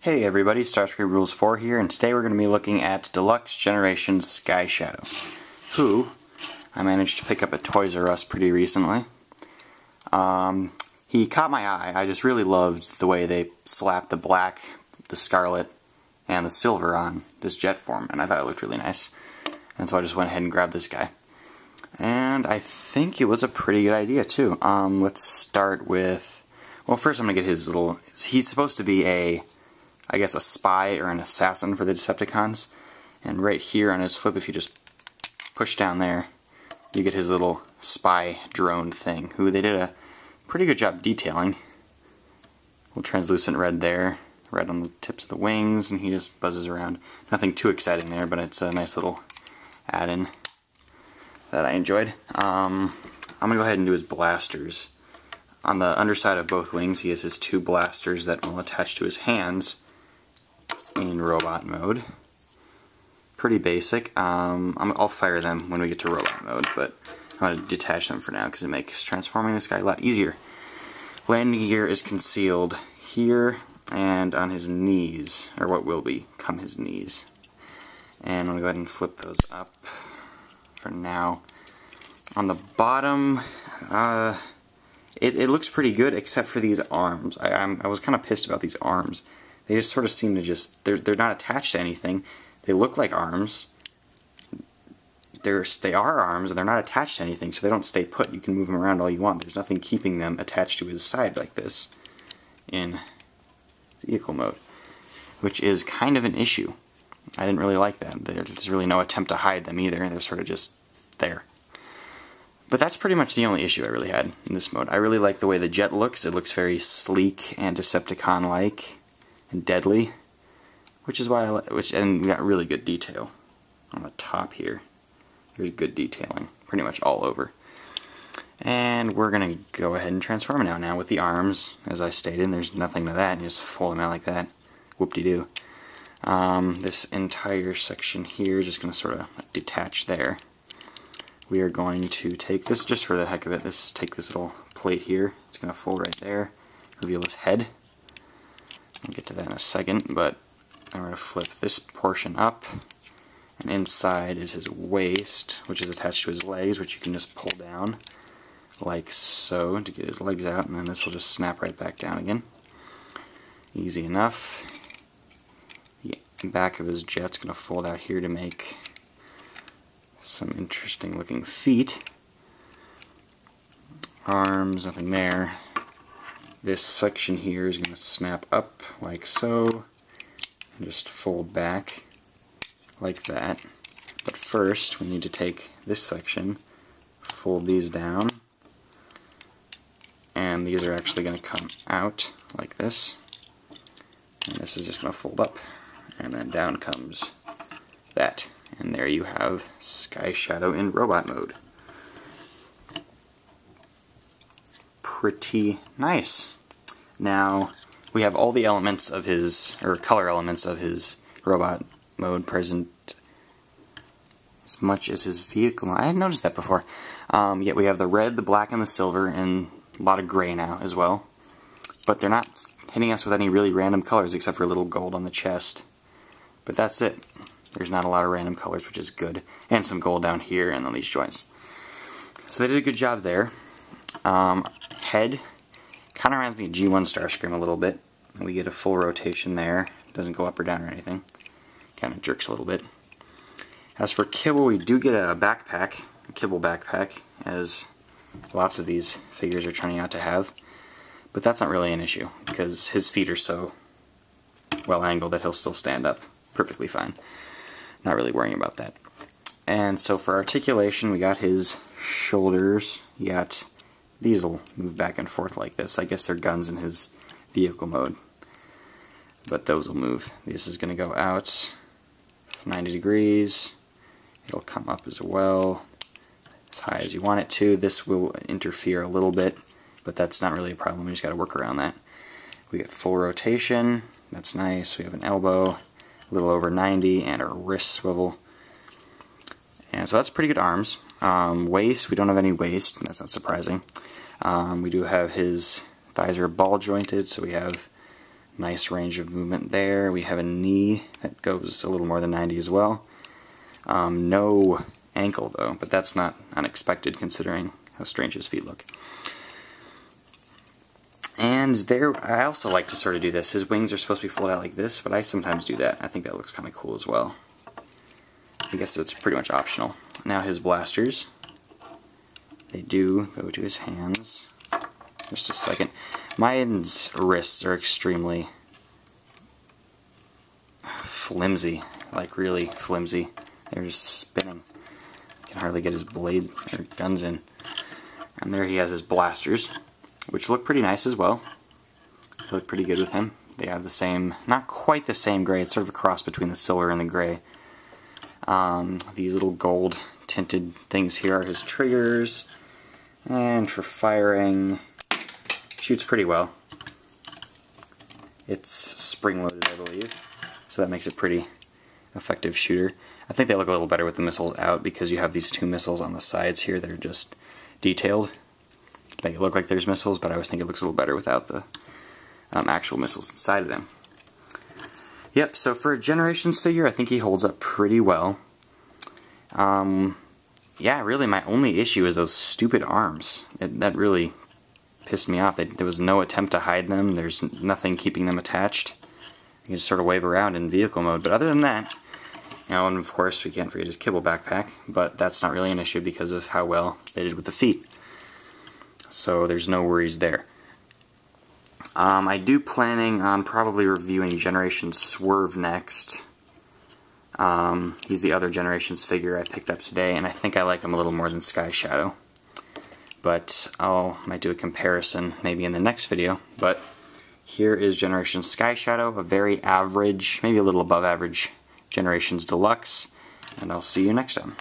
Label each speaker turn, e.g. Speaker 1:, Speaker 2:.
Speaker 1: Hey everybody, Starscream Rules 4 here, and today we're going to be looking at Deluxe Generation Sky Shadow, who I managed to pick up at Toys R Us pretty recently. He caught my eye. I just really loved the way they slapped the black, the scarlet, and the silver on this jet form, and I thought it looked really nice. And so I just went ahead and grabbed this guy. And I think it was a pretty good idea too. Let's start with, well, first I'm going to get his little, he's supposed to be I guess a spy or an assassin for the Decepticons. And right here on his flip, if you just push down there, you get his little spy drone thing, who they did a pretty good job detailing. Little translucent red there, red on the tips of the wings, and he just buzzes around. Nothing too exciting there, but it's a nice little add-in that I enjoyed. I'm going to go ahead and do his blasters. On the underside of both wings, he has his two blasters that will attach to his hands in robot mode. Pretty basic. I'll fire them when we get to robot mode, but I'm going to detach them for now because it makes transforming this guy a lot easier. Landing gear is concealed here and on his knees, or what will become his knees. And I'm going to go ahead and flip those up for now. On the bottom, it looks pretty good except for these arms. I was kind of pissed about these arms. They just sort of seem to they're not attached to anything. They look like arms. They are arms and they're not attached to anything, so they don't stay put. You can move them around all you want. There's nothing keeping them attached to his side like this in vehicle mode, which is kind of an issue. I didn't really like that. There's really no attempt to hide them either. They're sort of just there. But that's pretty much the only issue I really had in this mode. I really like the way the jet looks. It looks very sleek and Decepticon-like and deadly, which is why and we got really good detail on the top here. There's good detailing pretty much all over. And we're going to go ahead and transform it now with the arms. As I stated, there's nothing to that. You just fold them out like that. Whoop-de-doo. This entire section here is just going to sort of detach there. We are going to take this, just for the heck of it, take this little plate here. It's going to fold right there, reveal his head. I'll get to that in a second, but I'm going to flip this portion up, and inside is his waist, which is attached to his legs, which you can just pull down, like so, to get his legs out, and then this will just snap right back down again. Easy enough. The back of his jet's going to fold out here to make some interesting looking feet. Arms, nothing there. This section here is going to snap up like so and just fold back like that. But first we need to take this section, fold these down, and these are actually going to come out like this. And this is just going to fold up, and then down comes that. And there you have Sky Shadow in robot mode. Pretty nice. Now, we have all the elements of his, or color elements of his robot mode present as much as his vehicle. I hadn't noticed that before. Yet we have the red, the black, and the silver, and a lot of gray now as well. But they're not hitting us with any really random colors except for a little gold on the chest. But that's it. There's not a lot of random colors, which is good. And some gold down here and on these joints. So they did a good job there. Head kind of reminds me of G1 Starscream a little bit. We get a full rotation there. Doesn't go up or down or anything. Kind of jerks a little bit. As for Kibble, we do get a backpack. A Kibble backpack, as lots of these figures are turning out to have. But that's not really an issue, because his feet are so well angled that he'll still stand up perfectly fine. Not really worrying about that. And so for articulation, we got his shoulders. You got these will move back and forth like this. I guess they're guns in his vehicle mode. But those will move. This is going to go out 90 degrees. It'll come up as well, as high as you want it to. This will interfere a little bit, but that's not really a problem. We just got to work around that. We get full rotation. That's nice. We have an elbow, a little over 90, and a wrist swivel. And so that's pretty good arms. Waist, we don't have any waist. That's not surprising. We do have his thighs are ball jointed, so we have Nice range of movement there. We have a knee that goes a little more than 90 as well. No ankle though, but that's not unexpected considering how strange his feet look. And there, I also like to sort of do this. His wings are supposed to be folded out like this, but I sometimes do that. I think that looks kind of cool as well. I guess it's pretty much optional. Now his blasters, they do go to his hands. Just a second. Mine's wrists are extremely flimsy, like really flimsy. They're just spinning. You can hardly get his blade or guns in. And there he has his blasters, which look pretty nice as well. They look pretty good with him. They have the same, not quite the same gray, it's sort of a cross between the silver and the gray. These little gold tinted things here are his triggers, and for firing, shoots pretty well. It's spring-loaded, I believe, so that makes it pretty effective shooter. I think they look a little better with the missiles out because you have these two missiles on the sides here that are just detailed to make it look like there's missiles, but I always think it looks a little better without the actual missiles inside of them. Yep, so for a Generations figure, I think he holds up pretty well. Yeah, really my only issue is those stupid arms. That really pissed me off. There was no attempt to hide them. There's nothing keeping them attached. You can just sort of wave around in vehicle mode. But other than that, you know, and of course we can't forget his kibble backpack, but that's not really an issue because of how well they did with the feet. So there's no worries there. I do planning on probably reviewing Generations Swerve next. He's the other Generations figure I picked up today, and I think I like him a little more than Sky Shadow. But might do a comparison maybe in the next video. But here is Generations Sky Shadow, a very average, maybe a little above average Generations Deluxe, and I'll see you next time.